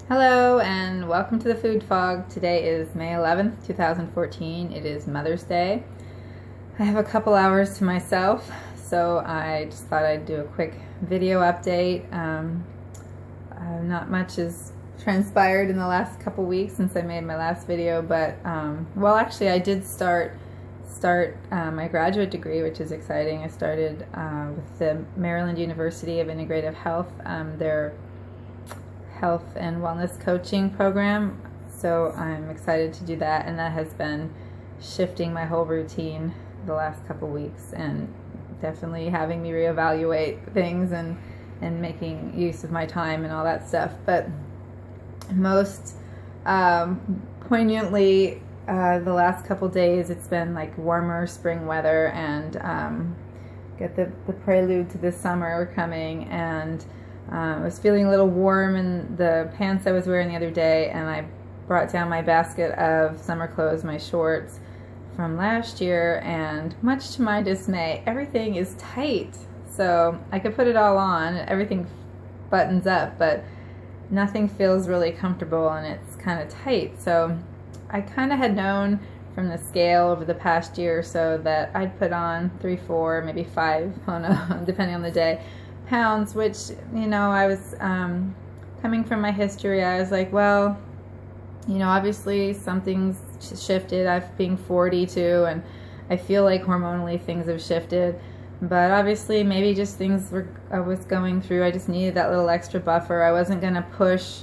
Hello and welcome to the Food Fog. Today is May 11th, 2014. It is Mother's Day. I have a couple hours to myself, so I just thought I'd do a quick video update. Not much has transpired in the last couple weeks since I made my last video, but well, actually I did start my graduate degree, which is exciting. I started with the Maryland University of Integrative Health, their health and wellness coaching program, so I'm excited to do that, and that has been shifting my whole routine the last couple weeks and definitely having me reevaluate things and making use of my time and all that stuff. But most poignantly, the last couple days it's been like warmer spring weather, and get the prelude to the summer coming, and I was feeling a little warm in the pants I was wearing the other day, and I brought down my basket of summer clothes, my shorts from last year, and much to my dismay, everything is tight. So I could put it all on, everything buttons up, but nothing feels really comfortable and it's kind of tight. So I kind of had known from the scale over the past year or so that I'd put on 3, 4, maybe 5 depending on the day, pounds, which, you know, I was coming from my history, I was like, well, you know, obviously something's shifted. I've being 42, and I feel like hormonally things have shifted, but obviously maybe just things I was going through, I just needed that little extra buffer. I wasn't going to push,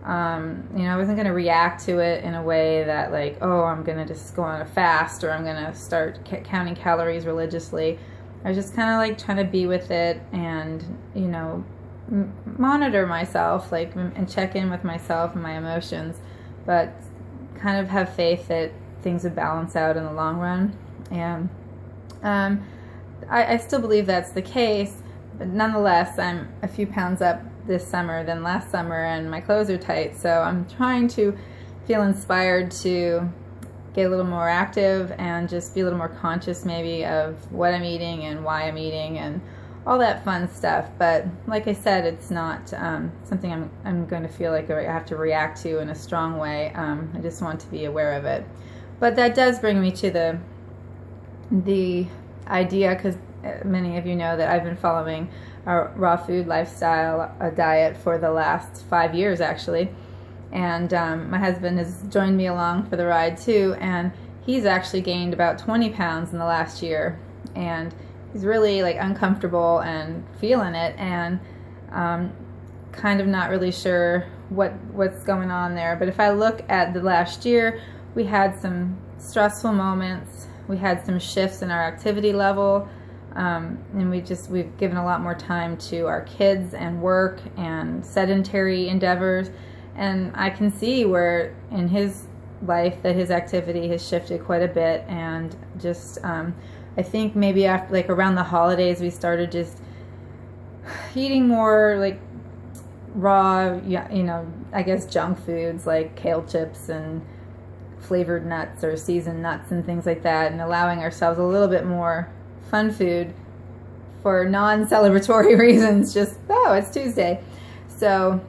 you know, I wasn't going to react to it in a way that like, oh, I'm going to just go on a fast, or I'm going to start counting calories religiously. I was just kind of like trying to be with it and, you know, monitor myself, like, and check in with myself and my emotions, but kind of have faith that things would balance out in the long run. And I still believe that's the case, but nonetheless, I'm a few pounds up this summer than last summer, and my clothes are tight, so I'm trying to feel inspired to get a little more active and just be a little more conscious maybe of what I'm eating and why I'm eating and all that fun stuff. But like I said, it's not something I'm going to feel like I have to react to in a strong way. I just want to be aware of it. But that does bring me to the idea, because many of you know that I've been following a raw food lifestyle, a diet, for the last 5 years actually. And my husband has joined me along for the ride too, and he's actually gained about 20 pounds in the last year, and he's really like uncomfortable and feeling it, and kind of not really sure what's going on there. But if I look at the last year, we had some stressful moments, we had some shifts in our activity level, and we've given a lot more time to our kids and work and sedentary endeavors. And I can see where in his life that his activity has shifted quite a bit, and just I think maybe after, like, around the holidays, we started just eating more like raw, you know, I guess junk foods like kale chips and flavored nuts or seasoned nuts and things like that, and allowing ourselves a little bit more fun food for non-celebratory reasons, just, oh, it's Tuesday. So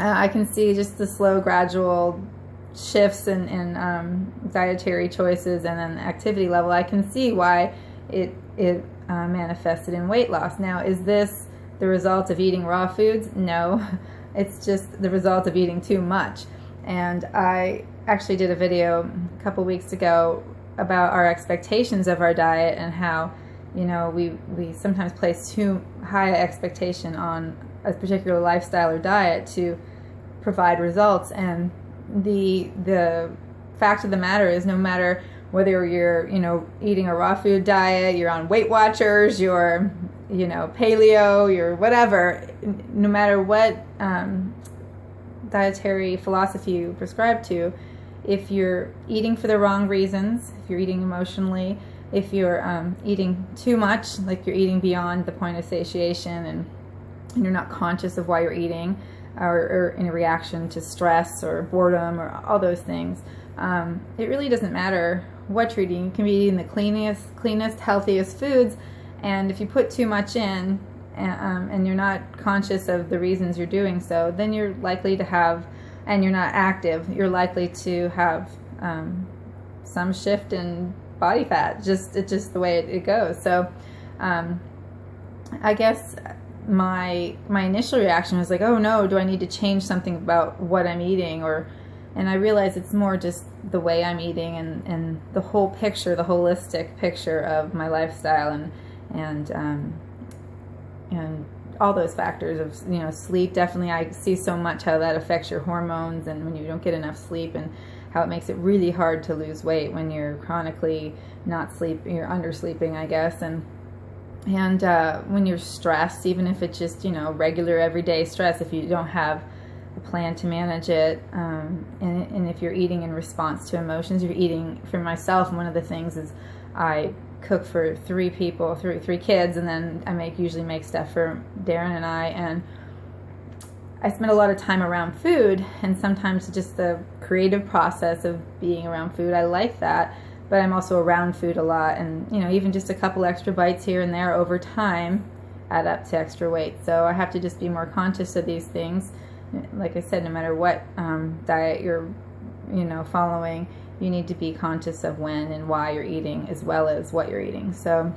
I can see just the slow, gradual shifts in dietary choices and then activity level. I can see why it manifested in weight loss. Now, is this the result of eating raw foods? No, it's just the result of eating too much. And I actually did a video a couple weeks ago about our expectations of our diet, and how, you know, we sometimes place too high expectation on a particular lifestyle or diet to provide results. And the fact of the matter is, no matter whether you're, you know, eating a raw food diet, you're on Weight Watchers, you're, you know, paleo, you're whatever, no matter what dietary philosophy you prescribe to, if you're eating for the wrong reasons, if you're eating emotionally, if you're eating too much, like you're eating beyond the point of satiation, and you're not conscious of why you're eating, or in a reaction to stress or boredom or all those things, it really doesn't matter what you're eating. You can be eating the cleanest, healthiest foods, and if you put too much in and you're not conscious of the reasons you're doing so, then you're likely to have and you're not active, you're likely to have some shift in body fat. It's just the way it goes. So I guess my initial reaction was like, oh no, do I need to change something about what I'm eating? And I realize it's more just the way I'm eating and the whole picture, the holistic picture of my lifestyle and all those factors of, you know, sleep. Definitely, I see so much how that affects your hormones, and when you don't get enough sleep, and how it makes it really hard to lose weight when you're chronically not sleeping, you're undersleeping, I guess, and when you're stressed, even if it's just, you know, regular everyday stress, if you don't have a plan to manage it, and if you're eating in response to emotions, you're eating. For myself, one of the things is I cook for 3 people, three kids, and then I usually make stuff for Darren and I spend a lot of time around food, and sometimes just the creative process of being around food, I like that, but I'm also around food a lot, and, you know, even just a couple extra bites here and there over time add up to extra weight. So I have to just be more conscious of these things. Like I said, no matter what diet you're, you know, following, you need to be conscious of when and why you're eating, as well as what you're eating. So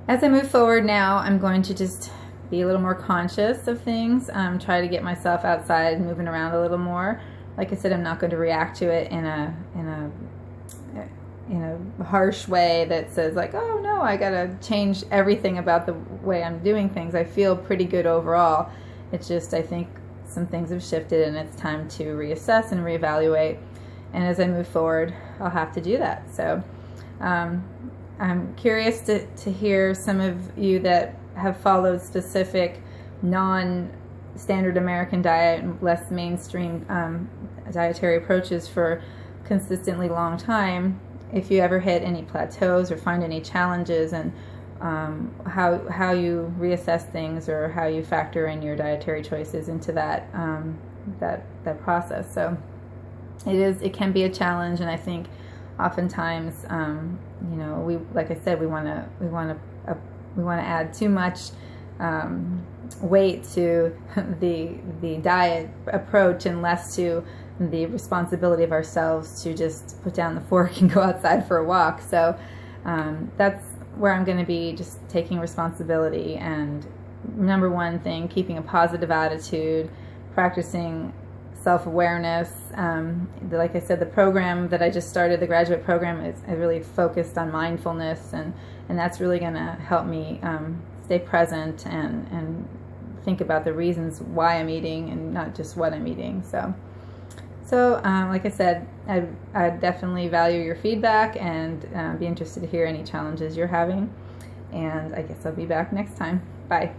as I move forward now, I'm going to just be a little more conscious of things, try to get myself outside and moving around a little more. Like I said, I'm not going to react to it in a harsh way that says like, oh no, I gotta change everything about the way I'm doing things. I feel pretty good overall. It's just, I think some things have shifted, and it's time to reassess and reevaluate. And as I move forward, I'll have to do that. So I'm curious to hear some of you that have followed specific non-standard American diet, less mainstream dietary approaches for consistently long time, if you ever hit any plateaus or find any challenges, and how you reassess things, or how you factor in your dietary choices into that process. So it can be a challenge, and I think oftentimes, you know, like I said, we want to add too much weight to the diet approach, and less to the responsibility of ourselves to just put down the fork and go outside for a walk. So that's where I'm going to be, just taking responsibility, and number one thing, keeping a positive attitude, practicing self-awareness. Like I said, the program that I just started, the graduate program, is really focused on mindfulness, and that's really going to help me stay present and think about the reasons why I'm eating, and not just what I'm eating. So like I said, I definitely value your feedback, and be interested to hear any challenges you're having. And I guess I'll be back next time. Bye.